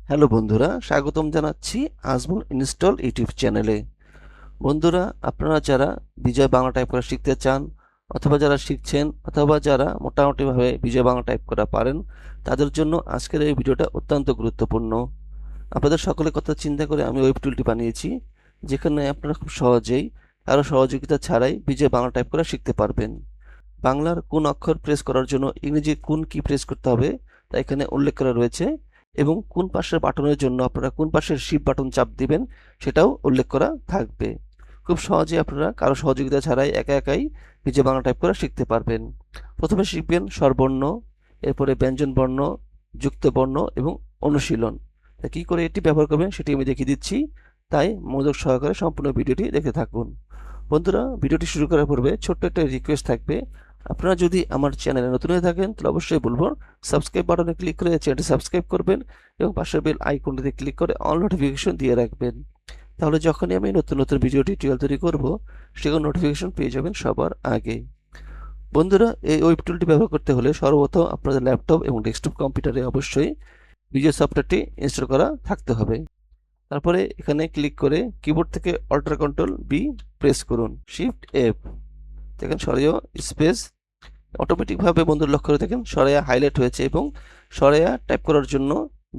Hello বন্ধুরা, স্বাগতম জানাচ্ছি আজমল ইনস্টল ইউটিউব চ্যানেলে। বন্ধুরা, আপনারা যারা বিজয় বাংলা টাইপ করা শিখতে চান অথবা যারা শিখছেন অথবা যারা মোটামুটিভাবে বিজয় বাংলা টাইপ করা পারেন, তাদের জন্য আজকের এই ভিডিওটা অত্যন্ত গুরুত্বপূর্ণ। আপনাদের সকলের কথা চিন্তা করে আমি ওয়েব টুলটি বানিয়েছি, যেখানে আপনারা খুব সহজেই কারো সহযোগিতা ছাড়াই বিজয় বাংলা টাইপ করা শিখতে পারবেন। বাংলার কোন অক্ষর প্রেস করার জন্য ইংরেজি কোন কি প্রেস করতে হবে তা এখানে উল্লেখ করা রয়েছে, এবং কোন পাশের বাটনের জন্য আপনারা কোন পাশের শিফট বাটন চাপ দিবেন সেটাও উল্লেখ করা থাকবে। খুব সহজে আপনারা কারো সহযোগিতা ছাড়াই একা একাই বিজয় বাংলা টাইপ করা শিখতে পারবেন। প্রথমে শিখবেন স্বরবর্ণ, এরপরে ব্যঞ্জন বর্ণ, যুক্ত বর্ণ এবং অনুশীলন। তা কী করে এটি ব্যবহার করবেন সেটি আমি দেখিয়ে দিচ্ছি, তাই মনোযোগ সহকারে সম্পূর্ণ ভিডিওটি দেখতে থাকুন। বন্ধুরা, ভিডিওটি শুরু করার পূর্বে ছোট্ট একটা রিকোয়েস্ট থাকবে। আপনারা যদি আমার চ্যানেলে নতুন হয়ে থাকেন তাহলে অবশ্যই বলবো সাবস্ক্রাইব বাটনে ক্লিক করে চ্যানেলটি সাবস্ক্রাইব করবেন এবং পাশের বেল আইকনটিতে ক্লিক করে অল নোটিফিকেশন দিয়ে রাখবেন। তাহলে যখনই আমি নতুন নতুন ভিডিও টিউটোরিয়াল তৈরি করব, সেগুলো নোটিফিকেশন পেয়ে যাবেন সবার আগে। বন্ধুরা, এই ওয়েব টুলটি ব্যবহার করতে হলে সর্বপ্রথম আপনাদের ল্যাপটপ এবং ডেস্কটপ কম্পিউটারে অবশ্যই বিজয় সফটওয়্যারটি ইনস্টল করা থাকতে হবে। তারপরে এখানে ক্লিক করে কিবোর্ড থেকে অল্টার কন্ট্রোল বি প্রেস করুন, শিফট এফ, দেখেন সরিয়ে স্পেস অটোমেটিকভাবে বন্ধুর লক্ষ্য করে দেখেন সরাইয়া হাইলাইট হয়েছে এবং সরাইয়া টাইপ করার জন্য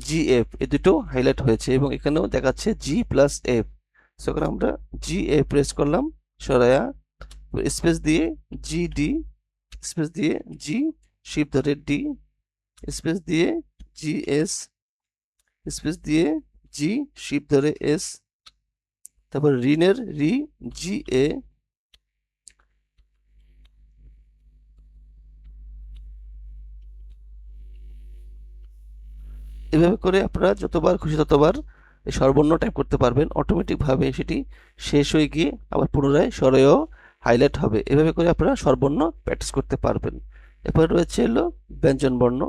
জিএফ এই দুটো হাইলাইট হয়েছে এবং এখানেও দেখাচ্ছে G+F। সেখানে আমরা GA প্রেস করলাম, সরাইয়া স্পেস দিয়ে GD, স্পেস দিয়ে G, শিফট ধরে D, স্পেস দিয়ে GS, স্পেস দিয়ে G, শিফট ধরে S, তারপর ঋণের রি GA, এভাবে করে আপনারা যতবার খুশি ততবার এই স্বরবর্ণ টাইপ করতে পারবেন। অটোমেটিকভাবে সেটি শেষ হয়ে গিয়ে আবার পুনরায় স্বরেও হাইলাইট হবে। এভাবে করে আপনারা স্বরবর্ণ প্র্যাকটিস করতে পারবেন। এরপরে রয়েছে এলো ব্যঞ্জন বর্ণ।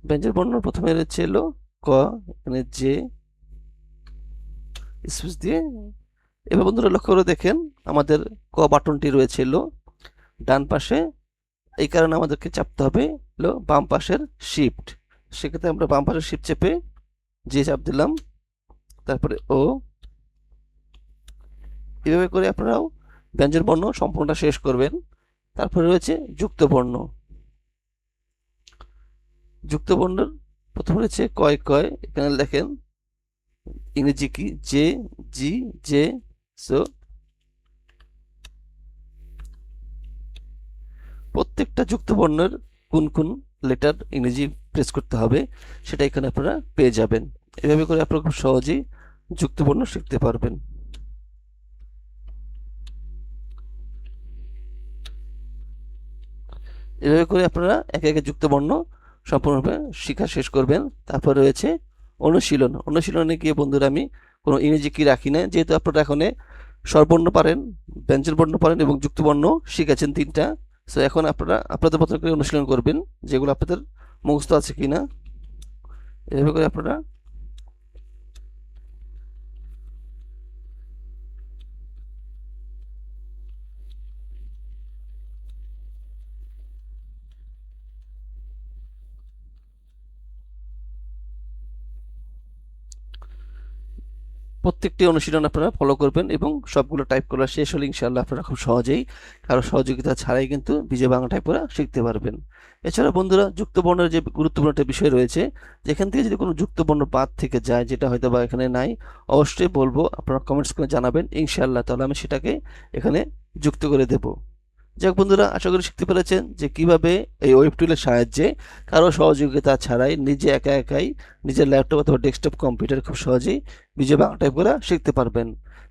ব্যঞ্জন বর্ণ প্রথমে রয়েছে এলো ক, এখানে জে, স্পেস দিয়ে। এবার বন্ধুরা লক্ষ্য করে দেখেন আমাদের ক বাটনটি রয়েছে এলো ডান পাশে, এই কারণে আমাদেরকে চাপতে হবে এলো বাম পাশের শিফট। সেক্ষেত্রে আমরা বাম পাশের শিফট চেপে যে চাপ দিলাম, তারপরে ও। এভাবে করে আপনারাও ব্যঞ্জন বর্ণ সম্পূর্ণটা শেষ করবেন। তারপরে রয়েছে যুক্ত বর্ণ। যুক্ত বর্ণের প্রথমে রয়েছে কয় কয়, এখানে দেখেন ইংরেজি কি জে, জি, জে। সো প্রত্যেকটা যুক্ত বর্ণের কোন কোন লেটার ইংরেজি প্রেস করতে হবে সেটা এখানে আপনারা পেয়ে যাবেন। এভাবে করে আপনারা খুব সহজেই যুক্ত বর্ণ শিখতে পারবেন। এভাবে করে আপনারা একে একে যুক্ত বর্ণ সম্পূর্ণভাবে শিক্ষা শেষ করবেন। তারপর রয়েছে অনুশীলন। অনুশীলনে গিয়ে বন্ধুরা আমি কোনো ইংরেজি কি রাখি না, যেহেতু আপনারা এখন স্বরবর্ণ পারেন, ব্যঞ্জন বর্ণ পারেন এবং যুক্ত বর্ণ শিখেছেন তিনটা। সো এখন আপনারা আপনাদের মতো করে অনুশীলন করবেন, যেগুলো আপনাদের মুখস্থ আছে কিনা। এভাবে করে আপনারা প্রত্যেকটি অনুশীলন আপনারা ফলো করবেন এবং সবগুলো টাইপ করা শেষ হলে ইনশাআল্লাহ আপনারা খুব সহজেই কারো সহযোগিতা ছাড়াই কিন্তু বিজয় বাংলা টাইপ করা শিখতে পারবেন। এছাড়া বন্ধুরা, যুক্ত বর্ণের যে গুরুত্বপূর্ণ একটা বিষয় রয়েছে, যেখান থেকে যদি কোনো যুক্ত বর্ণ বাদ থেকে যায়, যেটা হয়তো বা এখানে নাই, অবশ্যই বলবো আপনারা কমেন্টস করে জানাবেন ইনশাআল্লাহ, তাহলে আমি সেটাকে এখানে যুক্ত করে দেব। যাক বন্ধুরা, আশা করি শিখতে পেরেছেন যে কিভাবে এই ওয়েব টুলের সাহায্যে কারো সহযোগিতা ছাড়াই নিজে একা একাই নিজের ল্যাপটপ অথবা ডেস্কটপ কম্পিউটার খুব সহজেই বিজয় বাংলা টাইপ করা শিখতে পারবেন।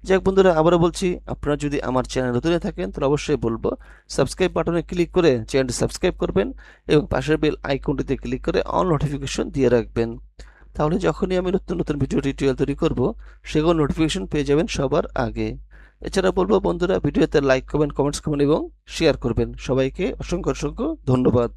যাক বন্ধুরা, আবারও বলছি, আপনারা যদি আমার চ্যানেল নতুন হয়ে থাকেন তাহলে অবশ্যই বলবো সাবস্ক্রাইব বাটনে ক্লিক করে চ্যানেলটি সাবস্ক্রাইব করবেন এবং পাশের বেল আইকনটিতে ক্লিক করে অল নোটিফিকেশন দিয়ে রাখবেন। তাহলে যখনই আমি নতুন নতুন ভিডিও টিউটোরিয়াল তৈরি করব, সেগুলো নোটিফিকেশন পেয়ে যাবেন সবার আগে। এছাড়া বলবো বন্ধুরা, ভিডিওতে লাইক করবেন, কমেন্টস করবেন এবং শেয়ার করবেন। সবাইকে অসংখ্য অসংখ্য ধন্যবাদ।